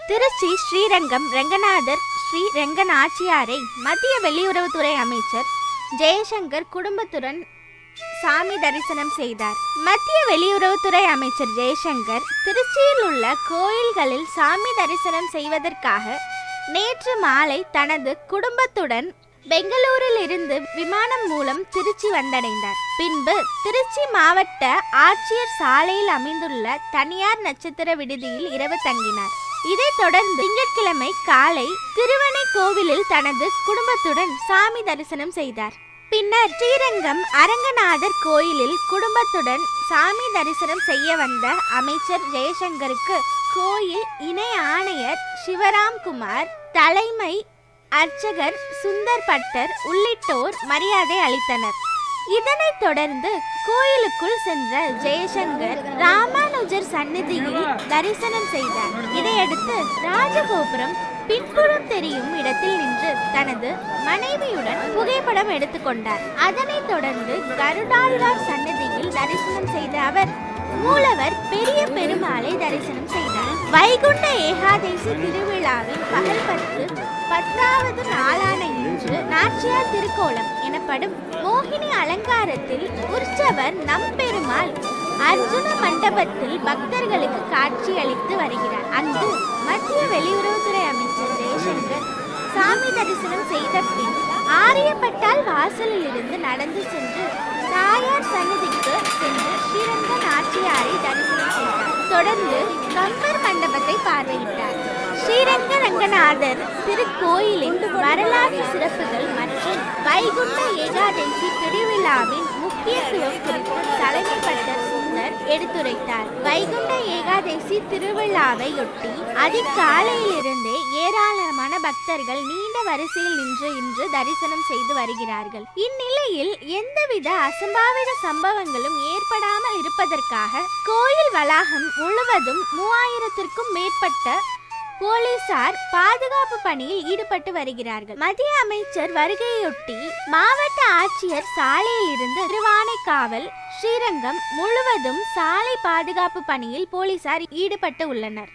திருச்சி ஸ்ரீரங்கம் ரங்கநாதர் ஸ்ரீ ரங்கநாச்சியாரை மத்திய வெளியுறவுத்துறை அமைச்சர் ஜெய்சங்கர் குடும்பத்துடன் சாமி தரிசனம் செய்தார். மத்திய வெளியுறவுத்துறை அமைச்சர் ஜெய்சங்கர் திருச்சியில் உள்ள கோயில்களில் சாமி தரிசனம் செய்வதற்காக நேற்று மாலை தனது குடும்பத்துடன் பெங்களூரில் இருந்து விமானம் மூலம் திருச்சி வந்தடைந்தார். பின்பு திருச்சி மாவட்ட ஆட்சியர் சாலையில் அமைந்துள்ள தனியார் நட்சத்திர விடுதியில் இரவு தங்கினார். இதைத் தொடர்ந்து திங்கட்கிழமை காலை திருவனைக்கோவிலில் தனது குடும்பத்துடன் சாமி தரிசனம் செய்தார். பின்னர் ஸ்ரீரங்கம் அரங்கநாதர் கோயிலில் குடும்பத்துடன் சாமி தரிசனம் செய்ய வந்த அமைச்சர் ஜெய்சங்கருக்கு கோயில் இணை ஆணையர் சிவராம்குமார், தலைமை அர்ச்சகர் சுந்தர் பட்டர் உள்ளிட்டோர் மரியாதை அளித்தனர். இதனைத் தொடர்ந்து கோயிலுக்குள் சென்ற ஜெய்சங்கர் ராமானுஜர் சந்நிதியில் தரிசனம் செய்தார். இதையடுத்து ராஜகோபுரம் பின்புறம் தெரியும் இடத்தில் நின்று தனது மனைவியுடன் புகைப்படம் எடுத்துக்கொண்டார். அதனைத் தொடர்ந்து கருடாழ்வார் சந்நிதியில் தரிசனம் செய்த அவர் மூலவர் பெரிய பெருமாளை தரிசனம் செய்தார். வைகுண்ட ஏகாதசி திருவிழாவின் பகல் 10வது நாளான இன்று நாச்சியார் திருக்கோலம் எனப்படும் மோகினி அலங்காரத்தில் உற்சவர் நம்பெருமாள் அர்ஜுன மண்டபத்தில் பக்தர்களுக்கு காட்சி அளித்து வருகிறார். அங்கு மத்திய வெளியுறவுத்துறை அமைச்சர் ஜெய்சங்கர் சாமி தரிசனம் செய்த பின் ஆரியப்பட்டால் வாசலில் இருந்து நடந்து சென்று தாயார் சன்னதிக்கு சென்று ஸ்ரீரங்க நாச்சியாரை தரிசனம் செய்தார். தொடர்ந்து கம்பர் மண்டபத்தை பார்வையிட்டார். ஸ்ரீரங்க ரங்கநாதர் திருக்கோயிலின் வரலாற்று சிறப்புகள் மற்றும் வைகுண்ட ஏகாதசி திருவிழாவின் முக்கியத்துவம் குறித்து தலைமை பட்டர் சுந்தர் எடுத்துரைத்தார். வைகுண்ட ஏகாதசி திருவிழாவையொட்டி அதிகாலையிலிருந்தே ஏராளமான பக்தர்கள் நீண்ட வரிசையில் நின்று இன்று தரிசனம் செய்து வருகிறார்கள். இந்நிலையில் எந்தவித அசம்பாவித சம்பவங்களும் ஏற்படாமல் இருப்பதற்காக கோயில் வளாகம் முழுவதும் 3000த்திற்கும் மேற்பட்ட போலீசார் பாதுகாப்பு பணியில் ஈடுபட்டு வருகிறார்கள். மத்திய அமைச்சர் வருகையொட்டி மாவட்ட ஆட்சியர் சாலையில் இருந்து திருவானைக்காவல் ஸ்ரீரங்கம் முழுவதும் சாலை பாதுகாப்பு பணியில் போலீசார் ஈடுபட்டு உள்ளனர்.